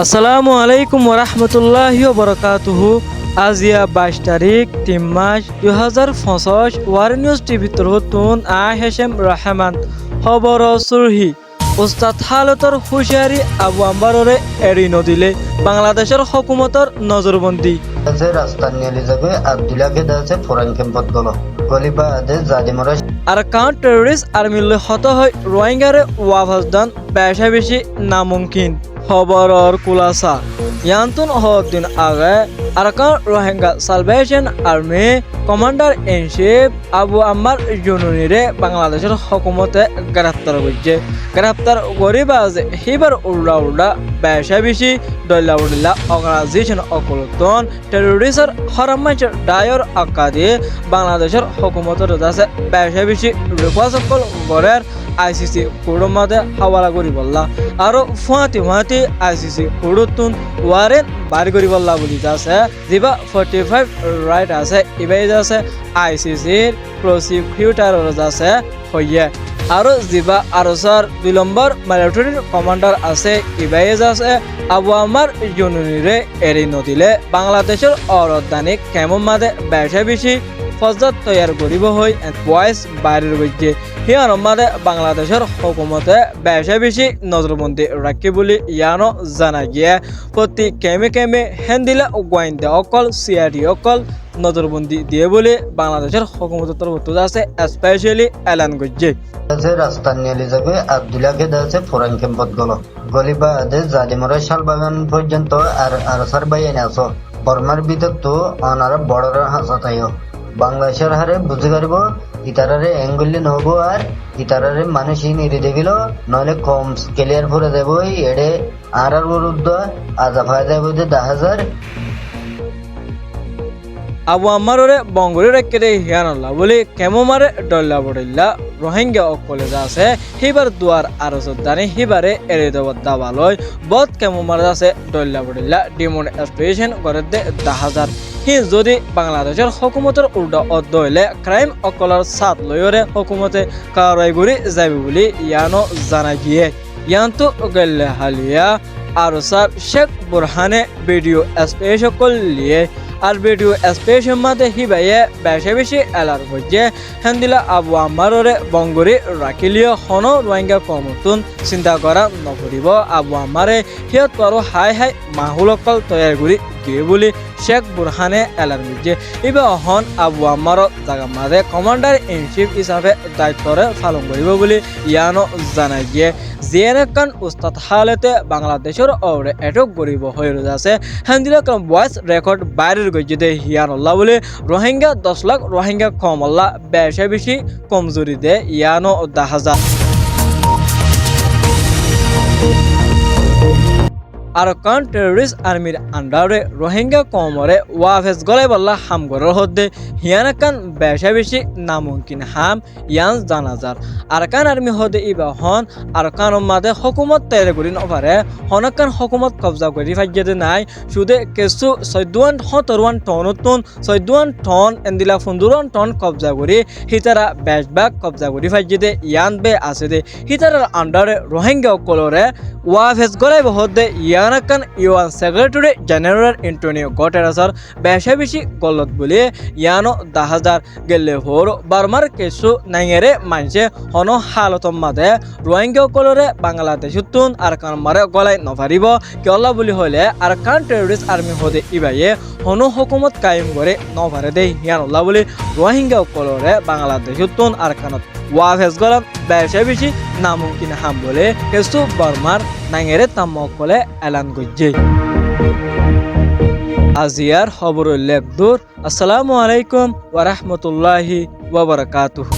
আসসালামু আলাইকুম ওরহমতুল্লাহি ওবরাকাতুহু। আজিয়া 22 তারিখ 3 মাস 2025 ওয়ার নিউজ টিভি তরহতুন হেশেম রহমান খবর সুরহি উস্তাদ হালতর হুশিয়ারি আবু আম্বাররে এড়ি নদিলে বাংলাদেশের হুকুমতর নজরবন্দি রাস্তা নিয়ে যাবে আব্দুল্লাহকে দেওয়া ফোরান ক্যাম্পত গলিবা আদে জালিমরা আর কাউন্ট টেররিস্ট আর্মিলে হত হয় রোহিঙ্গারে ওয়াফাজদান বেশা বেশি নামুমকিন খবরর কুলাসা ইয়ান্তুন হদিন আগে Arakan Rohingya Salvation Army commander in chief Abu Ammar জুনুনিরে বাংলাদেশের হুকুমতে গ্রেফতার করছে। গ্রেফতার করিবা যে হিবার উল্লা বেশা বেশি দল্লা উল্লা অর্গানাইজেশন অকলতন টেররিস্টের হরমাইচের ডায়র আকাদি বাংলাদেশের হুকুমতের কাছে বেশা বেশি রিকোয়েস্ট করের আইসিসি কোর্টের মধ্যে হাওয়ালা করি বললা আর ফুয়াতি আইসিসি কোর্টতুন ওয়ারেন্ট বাড়ি করি বললা বলি যাচ্ছে যেবা 45 রাইট আছে এবাই যাচ্ছে আইসিসির প্রসিকিউটারের যাচ্ছে হইয়ে আর যেবা আরসার 2 নম্বর মিলিটারির কমান্ডার আছে এবাই যাচ্ছে আবু আম্মার জুনুনিরে এড়ি নদিলে বাংলাদেশের অরদানি কেমন মাঝে বেশা বেশি ফজত তৈয়ার করিব হই ভয়েস বাইরের বইকে হিয়ার মাদে বাংলাদেশের হুকুমতে বেশা বেশি নজরবন্দি রাখি বলে ইয়ানো জানা গিয়ে প্রতি কেমে হেন্দিলা গোয়েন্দা অকল সিআইডি অকল নজরবন্দি দিয়ে বলে বাংলাদেশের হুকুমতের তরফ আছে স্পেশালি এলান করছে। রাস্তা নিয়ে যাবে আব্দুল্লাহকে দেওয়া ফোরান ক্যাম্পত গলিবা আদে জালিমরা শালবাগান পর্যন্ত আর আরসার বাইনে আসো বর্মার ভিতর তো অনারা বড়রা হাসাতাইও বাংলাদেশের হারে বুঝে পারব ইতারারে অ্যাঙ্গুলি নহব আর ইতারারে মানুষ নিরে দেখিল নইলে কম ক্লিয়ার ভরে দেব এড়ে আর বিরুদ্ধ আজা ভাই দেব 10,000 আবু আম্মারে বঙ্গরে রেখে হিয়ানল্লা বলে কেমমারে ডল্লা বড়িল্লা রোহিঙ্গা অকলে আছে হিবার দুয়ার আরসদানি হিবারে এড়ে দেওয়ার দাবালয় বদ কেমমারে আছে ডল্লা বড়িল্লা ডিমনস্ট্রেশন করে দে 10,000 হি যদি বাংলাদেশের হুকুমতের উল্টা অদ্দ হইলে ক্রাইম অকলার সাত লয়রে হুকুমতে কারাই করে যাবে বলে ইয়ানো জানা গিয়ে ইয়ান্তু গেলে হালিয়া আরসার শেখ বুরহানে ভিডিও স্পেশ করলিয়ে আর ভিডিও স্পেশের মধ্যে হিবাইয়ে বেশা বেশি এলার হচ্ছে হেন্দিলা আবু আম্মারে বঙ্গরে রাখিলিও হন রোহিঙ্গা কমতুন চিন্তা করা নকরিব আবু আম্মারে সিয়ত পারো হাই মাহুল অকল তৈয়ার করে গিয়ে বলে শেখ বুরহানে এলার হচ্ছে এবার হন আবু আম্মার জায়গা মাঝে কমান্ডার ইন চিফ হিসাবে দায়িত্বরে পালন করিব বলে ইয়ানো জানাই গিয়ে জিয়ান উস্তাদ হালতে বাংলাদেশের ওরে এটক গরিব হয়ে যাচ্ছে হেন্দিলা ভয়েস রেকর্ড বাইরের গিয়ে হিয়ানল্লাহ বলে রোহিঙ্গা 10 লাখ রোহিঙ্গা কম আল্লাহ বেশা বেশি কমজোরি দে ইয়ানো 10,000 আর কান টেররিস্ট আর্মির আন্ডারে রোহিঙ্গা কমরে ওয়াফেস গলাই বল্লা হাম গরের হদ্দে হিয়ানাকান বেশা বেশি নামুমকিন হাম ইয়ান জানাজার আরকান আর্মি হদে ইবা হন আরকান মাদে হুকুমত তৈরি করি নপারে হনকান হুকুমত কবজা করি ফাইজে নাই শুধু কিছু 14 টনতুন 14 টন এন্দিলা 15 টন কবজা করি হিতারা বেশবাগ কবজা করি ফাইজে ইয়ান বে আছে দে হিতারার আন্ডারে রোহিঙ্গা কলরে ওয়াফেস গলাই হদে ইয়ানাকান ইউএন সেক্রেটারি জেনারেল এন্টোনিও গুটেরেসর বেশা বেশি গলত বলে ইয়ানো 10,000 গেলে হর বার্মার কিছু নাইয়েরে মানছে হন হালতম মাদে রোহিঙ্গা কলরে বাংলাদেশতুন আর কান মারে গলাই নভারিব কেলা বলি হলে আর কান টেররিস্ট আর্মি হদে ইবাইয়ে হন হুকুমত কায়েম করে নভারে দে ইয়ানুল্লাহ বলি রোহিঙ্গা কলরে বাংলাদেশতুন আর কানত ওয়াফেস গলত বেশা বেশি নামুমকিন হাম বলে কিছু বার্মার নাইয়েরে তাম্মকলে এলান করছে। আজিয়ার খবর উল্লেখ দূর। আসসালামু আলাইকুম ওরহমতুল্লাহি ওবরাকাতুহু।